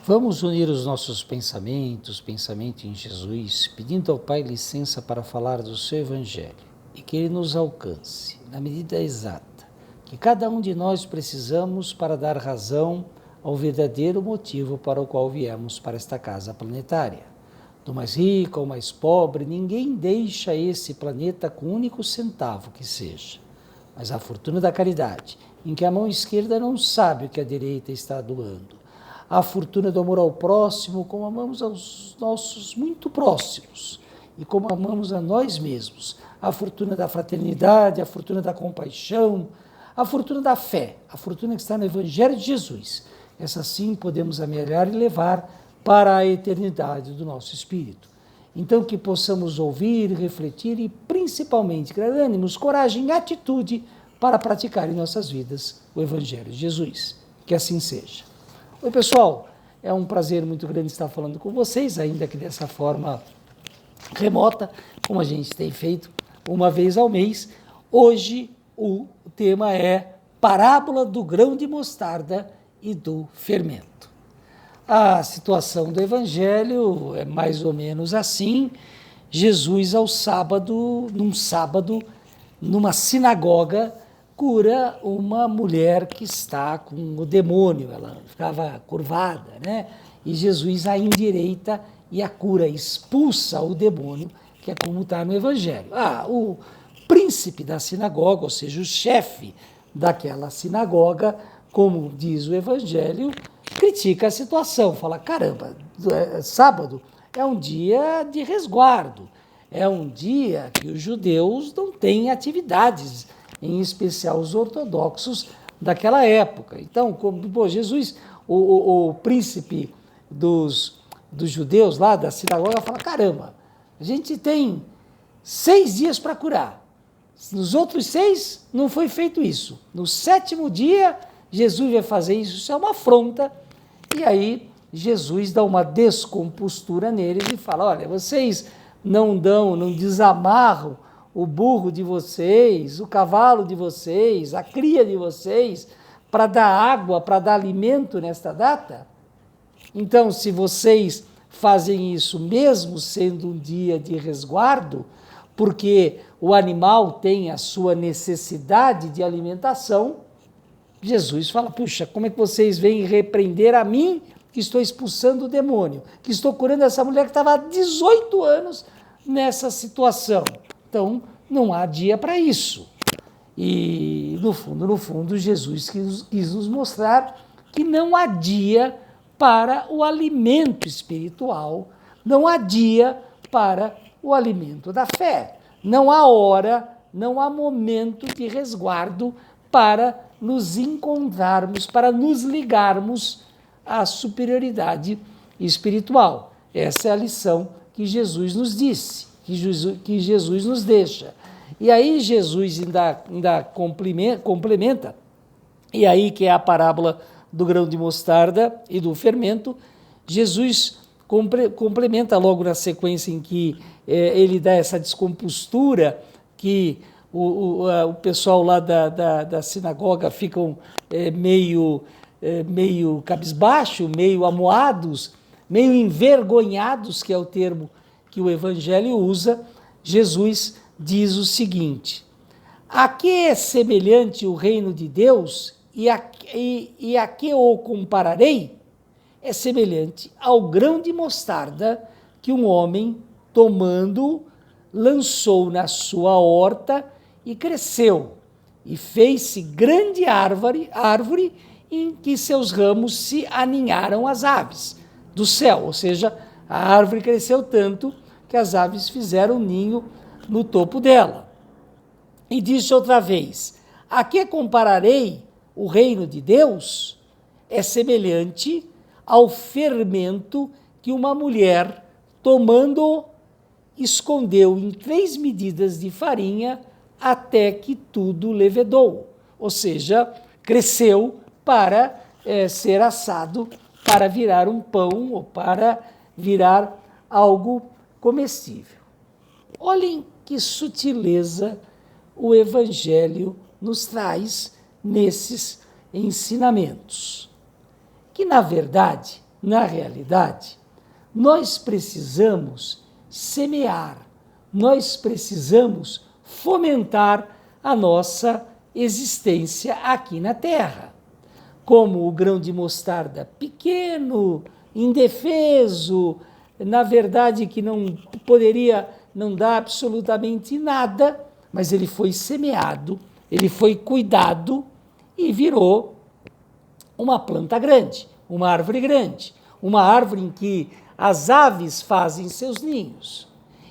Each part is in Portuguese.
Vamos unir os nossos pensamentos, pensamento em Jesus, pedindo ao Pai licença para falar do seu Evangelho e que Ele nos alcance, na medida exata, que cada um de nós precisamos para dar razão ao verdadeiro motivo para o qual viemos para esta casa planetária. Do mais rico ao mais pobre, ninguém deixa esse planeta com um único centavo que seja. Mas a fortuna da caridade, em que a mão esquerda não sabe o que a direita está doando. A fortuna do amor ao próximo, como amamos aos nossos muito próximos e como amamos a nós mesmos. A fortuna da fraternidade, a fortuna da compaixão, a fortuna da fé, a fortuna que está no Evangelho de Jesus. Essa sim podemos amelhar e levar para a eternidade do nosso espírito. Então que possamos ouvir, refletir e principalmente criar ânimos, coragem e atitude para praticar em nossas vidas o Evangelho de Jesus. Que assim seja. Oi pessoal, é um prazer muito grande estar falando com vocês, ainda que dessa forma remota, como a gente tem feito uma vez ao mês. Hoje o tema é Parábola do grão de mostarda e do fermento. A situação do Evangelho é mais ou menos assim. Jesus numa sinagoga, cura uma mulher que está com o demônio, ela ficava curvada, né? E Jesus a endireita e a cura, expulsa o demônio, que é como está no Evangelho. O príncipe da sinagoga, ou seja, o chefe daquela sinagoga, como diz o Evangelho, critica a situação, fala, caramba, sábado é um dia de resguardo, é um dia que os judeus não têm atividades, em especial os ortodoxos daquela época. Então, Jesus, o príncipe dos judeus lá da sinagoga, fala, caramba, a gente tem 6 dias para curar. Nos outros 6 não foi feito isso. No 7º dia, Jesus vai fazer isso. Isso é uma afronta. E aí, Jesus dá uma descompostura neles e fala, olha, vocês não desamarram o burro de vocês, o cavalo de vocês, a cria de vocês, para dar água, para dar alimento nesta data? Então, se vocês fazem isso mesmo sendo um dia de resguardo, porque o animal tem a sua necessidade de alimentação, Jesus fala, puxa, como é que vocês vêm repreender a mim, que estou expulsando o demônio, que estou curando essa mulher que estava há 18 anos nessa situação? Então, não há dia para isso. E, no fundo, Jesus quis nos mostrar que não há dia para o alimento espiritual, não há dia para o alimento da fé. Não há hora, não há momento de resguardo para nos encontrarmos, para nos ligarmos à superioridade espiritual. Essa é a lição que Jesus nos disse, que Jesus nos deixa. E aí Jesus ainda complementa, e aí que é a parábola do grão de mostarda e do fermento. Jesus complementa logo na sequência em que ele dá essa descompostura, que o pessoal lá da sinagoga ficam meio cabisbaixo, meio amuados, meio envergonhados, que é o termo que o Evangelho usa. Jesus diz o seguinte, a que é semelhante o reino de Deus e a que o compararei? É semelhante ao grão de mostarda que um homem, tomando, lançou na sua horta e cresceu, e fez-se grande árvore em que seus ramos se aninharam às aves do céu, ou seja, a árvore cresceu tanto que as aves fizeram ninho no topo dela. E disse outra vez, a que compararei o reino de Deus? É semelhante ao fermento que uma mulher, tomando, escondeu em 3 medidas de farinha até que tudo levedou. Ou seja, cresceu para ser assado, para virar um pão ou para virar algo comestível. Olhem que sutileza o Evangelho nos traz nesses ensinamentos. Que, na verdade, Na realidade, nós precisamos semear, nós precisamos fomentar a nossa existência aqui na Terra. Como o grão de mostarda pequeno, indefeso, na verdade que não poderia não dar absolutamente nada, mas ele foi semeado, ele foi cuidado e virou uma planta grande, uma árvore grande, uma árvore em que as aves fazem seus ninhos.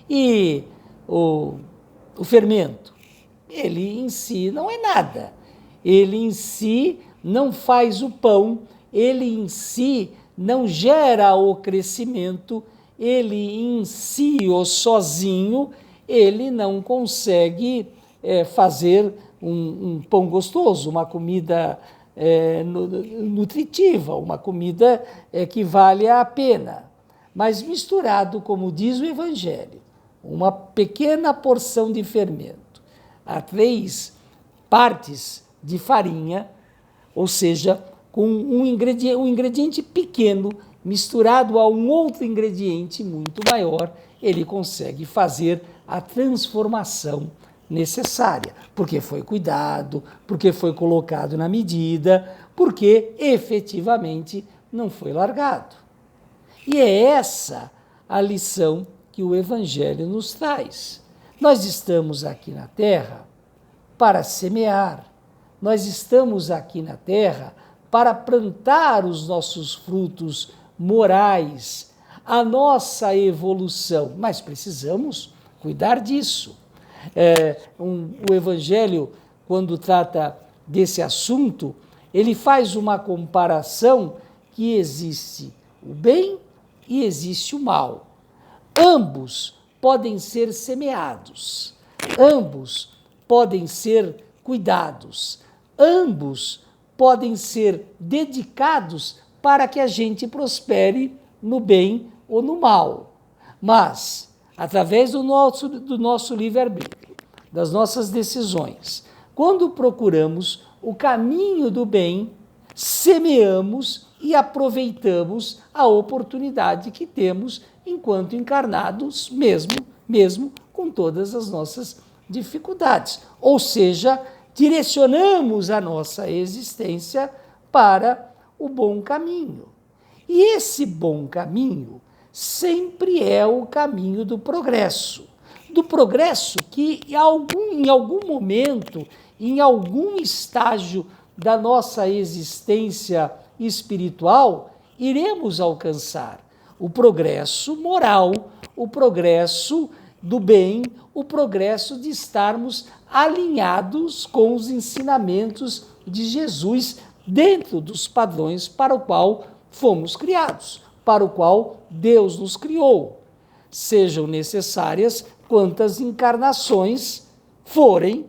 E o fermento, ele em si não é nada, ele em si não faz o pão, ele em si não gera o crescimento, ele em si, ou sozinho, ele não consegue fazer um pão gostoso, uma comida nutritiva, uma comida que vale a pena. Mas misturado, como diz o Evangelho, uma pequena porção de fermento a 3 partes de farinha, ou seja, com um ingrediente pequeno misturado a um outro ingrediente muito maior, ele consegue fazer a transformação necessária, porque foi cuidado, porque foi colocado na medida, porque efetivamente não foi largado. E é essa a lição que o Evangelho nos traz. Nós estamos aqui na Terra para semear, nós estamos aqui na Terra para plantar os nossos frutos morais, a nossa evolução, mas precisamos cuidar disso. O Evangelho, quando trata desse assunto, ele faz uma comparação que existe o bem e existe o mal. Ambos podem ser semeados, ambos podem ser cuidados, ambos podem ser dedicados para que a gente prospere no bem ou no mal. Mas, através do nosso livre-arbítrio, das nossas decisões, quando procuramos o caminho do bem, semeamos e aproveitamos a oportunidade que temos enquanto encarnados, mesmo com todas as nossas dificuldades. Ou seja, direcionamos a nossa existência para o bom caminho. E esse bom caminho sempre é o caminho do progresso que em algum momento, em algum estágio da nossa existência espiritual, iremos alcançar o progresso moral, o progresso do bem, o progresso de estarmos alinhados com os ensinamentos de Jesus dentro dos padrões para o qual fomos criados, para o qual Deus nos criou. Sejam necessárias quantas encarnações forem,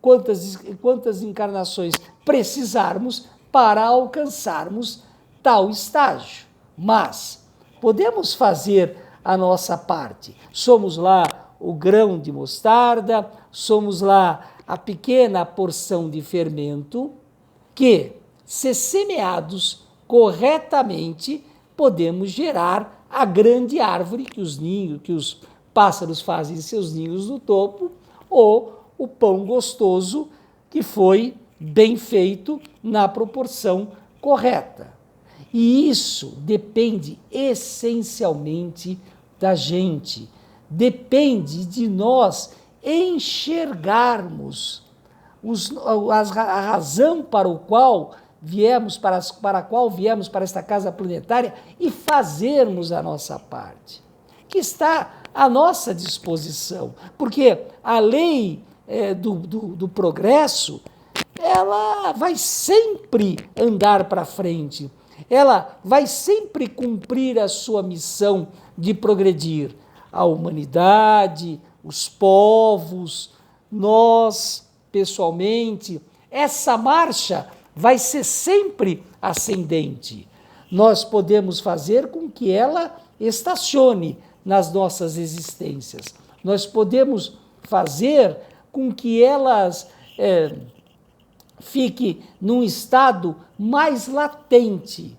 quantas encarnações precisarmos para alcançarmos tal estágio. Mas podemos fazer a nossa parte. Somos lá o grão de mostarda, somos lá a pequena porção de fermento que, se semeados corretamente, podemos gerar a grande árvore que os pássaros fazem seus ninhos no topo, ou o pão gostoso que foi bem feito na proporção correta. E isso depende essencialmente da gente, depende de nós enxergarmos a razão para a qual viemos para esta casa planetária e fazermos a nossa parte, que está à nossa disposição, porque a lei do progresso, ela vai sempre andar para frente, ela vai sempre cumprir a sua missão de progredir. A humanidade, os povos, nós, pessoalmente, essa marcha vai ser sempre ascendente. Nós podemos fazer com que ela estacione nas nossas existências. Nós podemos fazer com que elas fique num estado mais latente.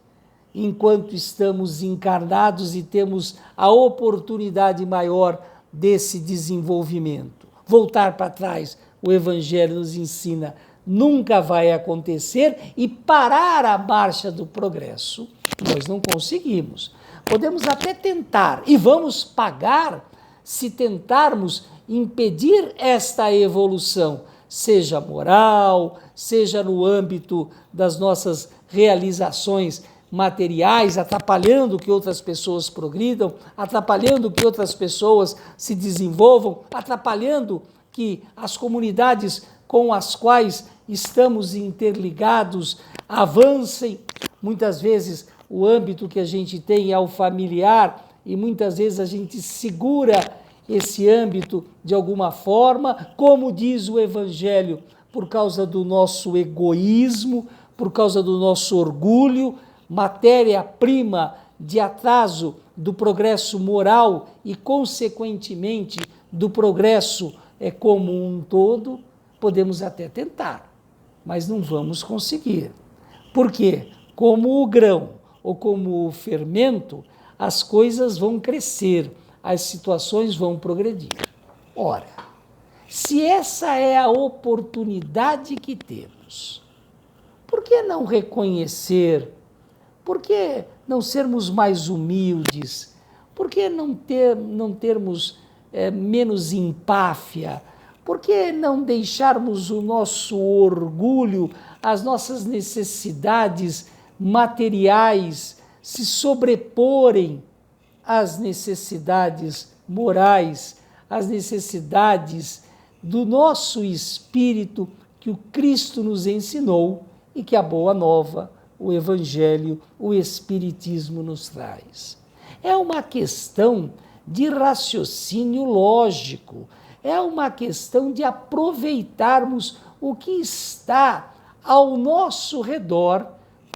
enquanto estamos encarnados e temos a oportunidade maior desse desenvolvimento. Voltar para trás, o Evangelho nos ensina, nunca vai acontecer, e parar a marcha do progresso nós não conseguimos. Podemos até tentar, e vamos pagar se tentarmos impedir esta evolução, seja moral, seja no âmbito das nossas realizações materiais, atrapalhando que outras pessoas progridam, atrapalhando que outras pessoas se desenvolvam, atrapalhando que as comunidades com as quais estamos interligados avancem. Muitas vezes o âmbito que a gente tem é o familiar e muitas vezes a gente segura esse âmbito de alguma forma, como diz o Evangelho, por causa do nosso egoísmo, por causa do nosso orgulho, matéria-prima de atraso do progresso moral e, consequentemente, do progresso como um todo. Podemos até tentar, mas não vamos conseguir. Por quê? Como o grão ou como o fermento, as coisas vão crescer, as situações vão progredir. Ora, se essa é a oportunidade que temos, por que não reconhecer? Por que não sermos mais humildes? Por que não termos menos empáfia? Por que não deixarmos o nosso orgulho, as nossas necessidades materiais se sobreporem às necessidades morais, às necessidades do nosso espírito que o Cristo nos ensinou e que a Boa Nova, o Evangelho, o Espiritismo nos traz? É uma questão de raciocínio lógico, é uma questão de aproveitarmos o que está ao nosso redor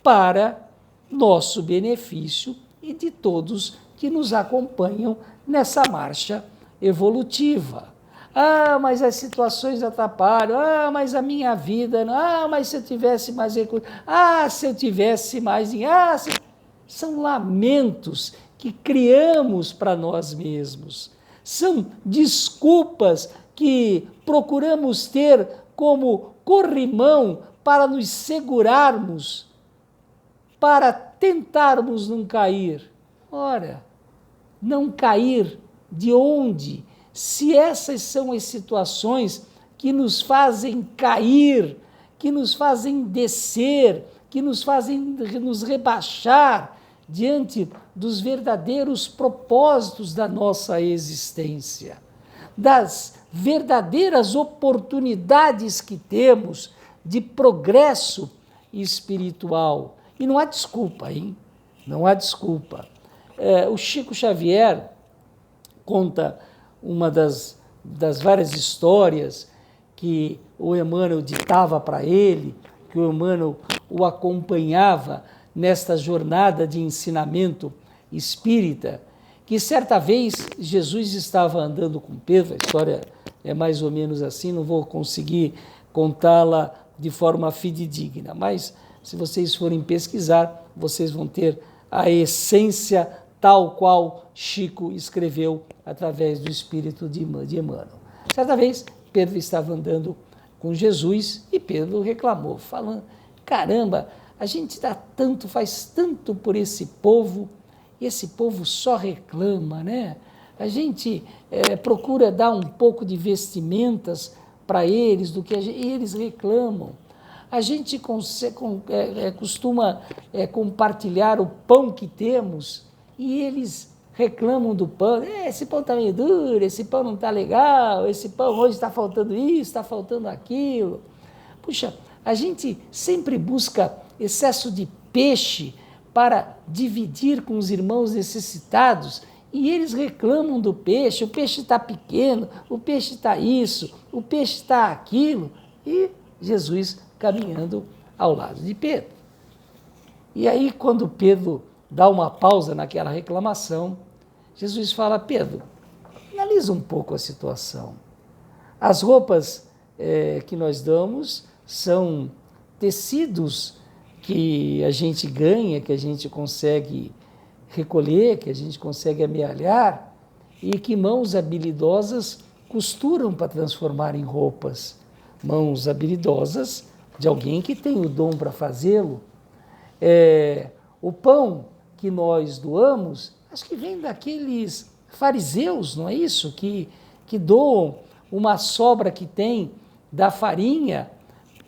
para nosso benefício e de todos que nos acompanham nessa marcha evolutiva. Ah, mas as situações atrapalham. Ah, mas a minha vida. Ah, mas se eu tivesse mais recursos. Ah, se eu tivesse mais. São lamentos que criamos para nós mesmos. São desculpas que procuramos ter como corrimão para nos segurarmos, para tentarmos não cair. Ora, não cair de onde? Se essas são as situações que nos fazem cair, que nos fazem descer, que nos fazem nos rebaixar diante dos verdadeiros propósitos da nossa existência, das verdadeiras oportunidades que temos de progresso espiritual. E não há desculpa, hein? Não há desculpa. O Chico Xavier conta uma das várias histórias que o Emmanuel ditava para ele, que o Emmanuel o acompanhava nesta jornada de ensinamento espírita, que certa vez Jesus estava andando com Pedro, a história é mais ou menos assim, não vou conseguir contá-la de forma fidedigna, mas se vocês forem pesquisar, vocês vão ter a essência tal qual Chico escreveu através do espírito de Emmanuel. Certa vez, Pedro estava andando com Jesus e Pedro reclamou, falando, caramba, a gente dá tanto, faz tanto por esse povo, e esse povo só reclama, né? A gente procura dar um pouco de vestimentas para eles, e eles reclamam. A gente costuma compartilhar o pão que temos e eles reclamam do pão. Esse pão está meio duro, esse pão não está legal, esse pão hoje está faltando isso, está faltando aquilo. Puxa, a gente sempre busca excesso de peixe para dividir com os irmãos necessitados e eles reclamam do peixe, o peixe está pequeno, o peixe está isso, o peixe está aquilo, e Jesus caminhando ao lado de Pedro. E aí, quando Pedro dá uma pausa naquela reclamação, Jesus fala, Pedro, analisa um pouco a situação. As roupas que nós damos são tecidos que a gente ganha, que a gente consegue recolher, que a gente consegue amealhar, e que mãos habilidosas costuram para transformar em roupas. Mãos habilidosas de alguém que tem o dom para fazê-lo. O pão que nós doamos, acho que vem daqueles fariseus, não é isso? Que doam uma sobra que tem da farinha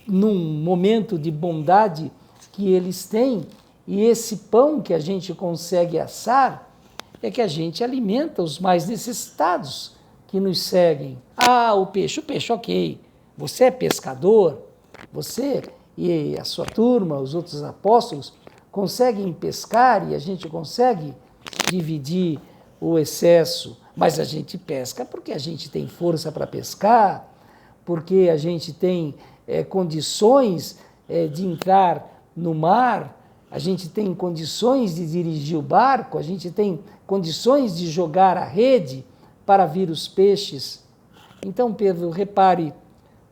num momento de bondade que eles têm, e esse pão que a gente consegue assar é que a gente alimenta os mais necessitados que nos seguem. O peixe, ok. Você é pescador, você e a sua turma, os outros apóstolos, conseguem pescar e a gente consegue dividir o excesso, mas a gente pesca porque a gente tem força para pescar, porque a gente tem condições de entrar no mar, a gente tem condições de dirigir o barco, a gente tem condições de jogar a rede para vir os peixes. Então, Pedro, repare,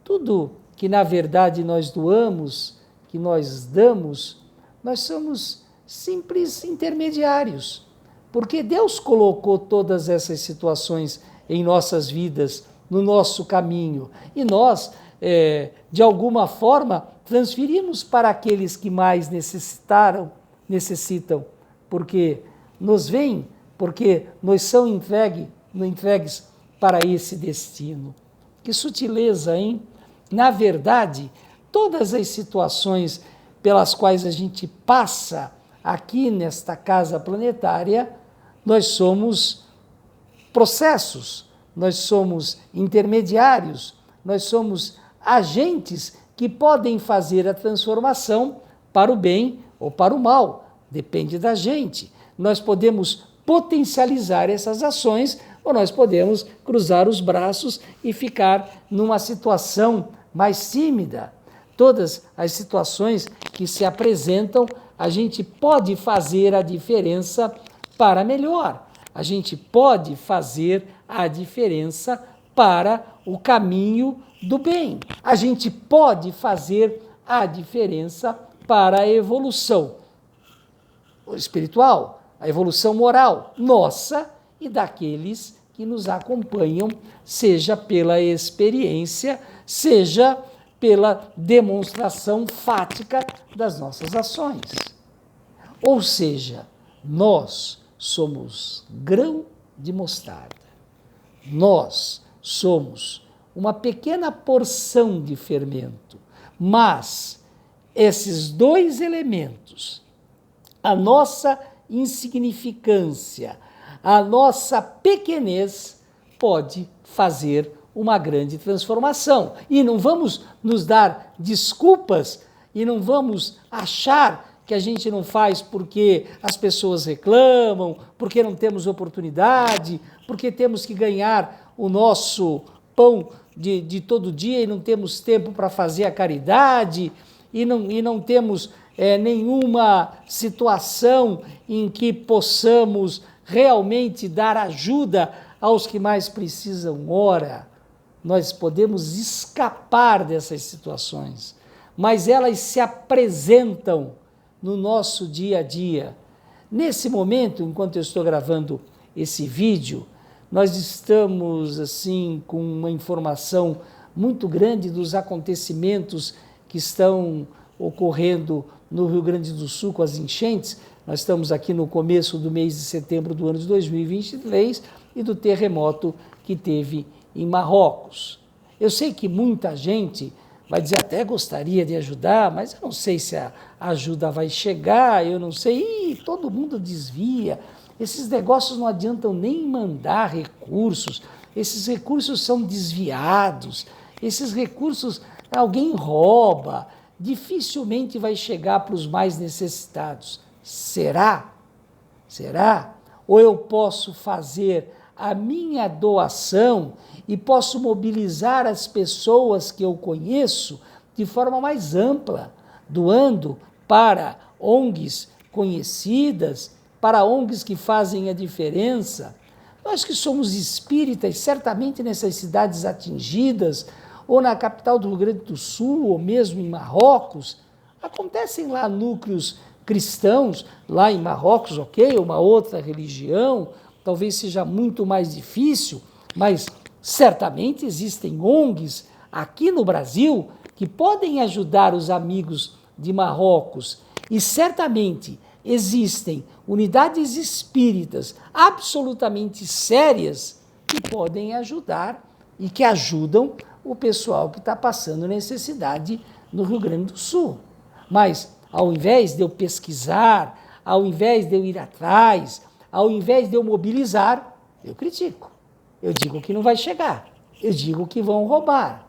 tudo que na verdade nós doamos, que nós damos, nós somos simples intermediários, porque Deus colocou todas essas situações em nossas vidas, no nosso caminho, e nós, de alguma forma, transferimos para aqueles que mais necessitam, porque nos veem, porque nos são entregues para esse destino. Que sutileza, hein? Na verdade, todas as situações pelas quais a gente passa aqui nesta casa planetária, nós somos processos, nós somos intermediários, nós somos agentes que podem fazer a transformação para o bem ou para o mal, depende da gente. Nós podemos potencializar essas ações ou nós podemos cruzar os braços e ficar numa situação mais tímida. Todas as situações que se apresentam, a gente pode fazer a diferença para melhor. A gente pode fazer a diferença para o caminho do bem. A gente pode fazer a diferença para a evolução espiritual, a evolução moral nossa e daqueles que nos acompanham, seja pela experiência, seja pela demonstração fática das nossas ações. Ou seja, nós somos grão de mostarda. Nós somos uma pequena porção de fermento, mas esses dois elementos, a nossa insignificância, a nossa pequenez, pode fazer uma grande transformação. E não vamos nos dar desculpas e não vamos achar que a gente não faz porque as pessoas reclamam, porque não temos oportunidade, porque temos que ganhar o nosso pão de todo dia e não temos tempo para fazer a caridade e não temos nenhuma situação em que possamos realmente dar ajuda aos que mais precisam. Ora, nós podemos escapar dessas situações, mas elas se apresentam no nosso dia a dia. Nesse momento, enquanto eu estou gravando esse vídeo, nós estamos assim com uma informação muito grande dos acontecimentos que estão ocorrendo no Rio Grande do Sul com as enchentes. Nós estamos aqui no começo do mês de setembro do ano de 2023 e do terremoto que teve em Marrocos. Eu sei que muita gente vai dizer, até gostaria de ajudar, mas eu não sei se a ajuda vai chegar, eu não sei, todo mundo desvia. Esses negócios não adiantam nem mandar recursos, esses recursos são desviados, esses recursos alguém rouba, dificilmente vai chegar para os mais necessitados. Será? Será? Ou eu posso fazer a minha doação e posso mobilizar as pessoas que eu conheço de forma mais ampla, doando para ONGs conhecidas, para ONGs que fazem a diferença. Nós que somos espíritas, certamente nessas cidades atingidas, ou na capital do Rio Grande do Sul, ou mesmo em Marrocos, Acontecem lá núcleos cristãos, lá em Marrocos, ok, uma outra religião, talvez seja muito mais difícil, mas certamente existem ONGs aqui no Brasil que podem ajudar os amigos de Marrocos, e certamente existem unidades espíritas absolutamente sérias que podem ajudar e que ajudam o pessoal que está passando necessidade no Rio Grande do Sul. Mas, ao invés de eu pesquisar, ao invés de eu ir atrás, ao invés de eu mobilizar, eu critico. Eu digo que não vai chegar. Eu digo que vão roubar.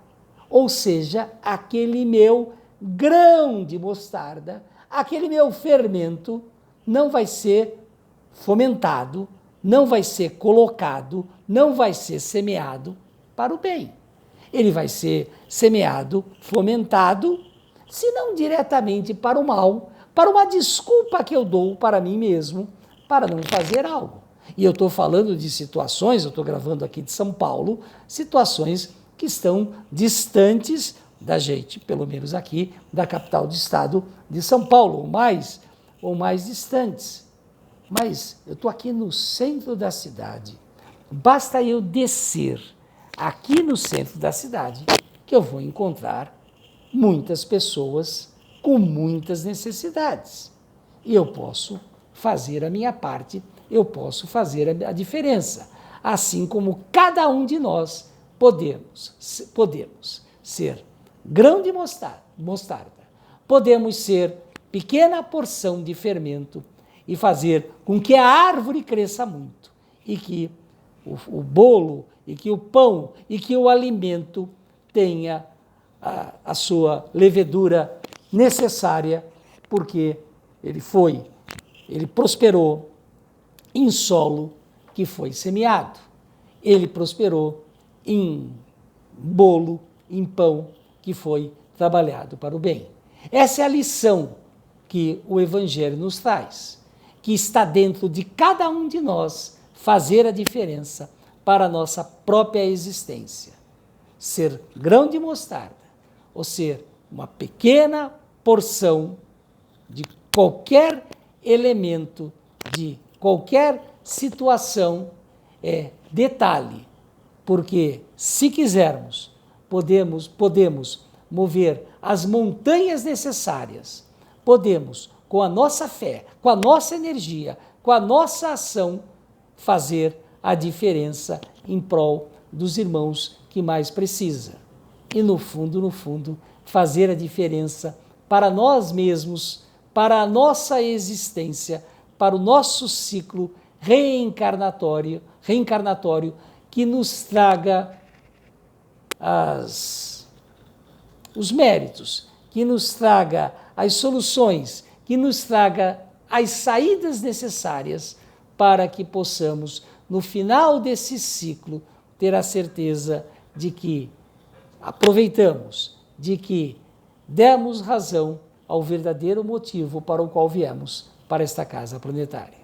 Ou seja, aquele meu grão de mostarda, aquele meu fermento, não vai ser fomentado, não vai ser colocado, não vai ser semeado para o bem. Ele vai ser semeado, fomentado, se não diretamente para o mal, para uma desculpa que eu dou para mim mesmo, para não fazer algo. E eu estou falando de situações, eu estou gravando aqui de São Paulo, situações que estão distantes da gente, pelo menos aqui, da capital do estado de São Paulo, ou mais distantes. Mas eu estou aqui no centro da cidade. Basta eu descer aqui no centro da cidade que eu vou encontrar muitas pessoas com muitas necessidades. E eu posso fazer a minha parte, eu posso fazer a diferença. Assim como cada um de nós podemos ser grão de mostarda, podemos ser pequena porção de fermento e fazer com que a árvore cresça muito e que o bolo, e que o pão, e que o alimento tenha a sua levedura necessária, porque ele prosperou em solo que foi semeado. Ele prosperou em bolo, em pão que foi trabalhado para o bem. Essa é a lição que o Evangelho nos traz, que está dentro de cada um de nós fazer a diferença para a nossa própria existência. Ser grão de mostarda, ou ser uma pequena porção de qualquer elemento, de qualquer situação, é detalhe, porque se quisermos, podemos mover as montanhas necessárias, podemos, com a nossa fé, com a nossa energia, com a nossa ação, fazer a diferença em prol dos irmãos que mais precisam. E no fundo, fazer a diferença para nós mesmos, para a nossa existência, para o nosso ciclo reencarnatório que nos traga os méritos, que nos traga as soluções, que nos traga as saídas necessárias para que possamos, no final desse ciclo, ter a certeza de que aproveitamos, de que demos razão ao verdadeiro motivo para o qual viemos para esta casa planetária.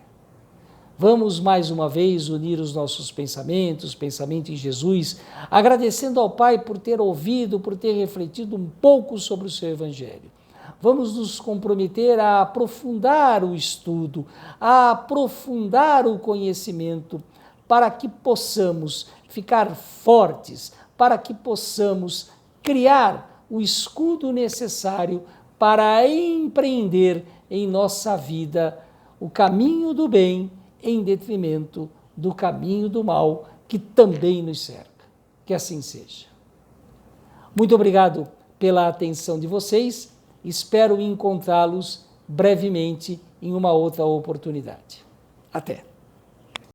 Vamos mais uma vez unir os nossos pensamentos, pensamento em Jesus, agradecendo ao Pai por ter ouvido, por ter refletido um pouco sobre o seu Evangelho. Vamos nos comprometer a aprofundar o estudo, a aprofundar o conhecimento, para que possamos ficar fortes, para que possamos criar o escudo necessário para empreender em nossa vida o caminho do bem em detrimento do caminho do mal que também nos cerca. Que assim seja. Muito obrigado pela atenção de vocês. Espero encontrá-los brevemente em uma outra oportunidade. Até!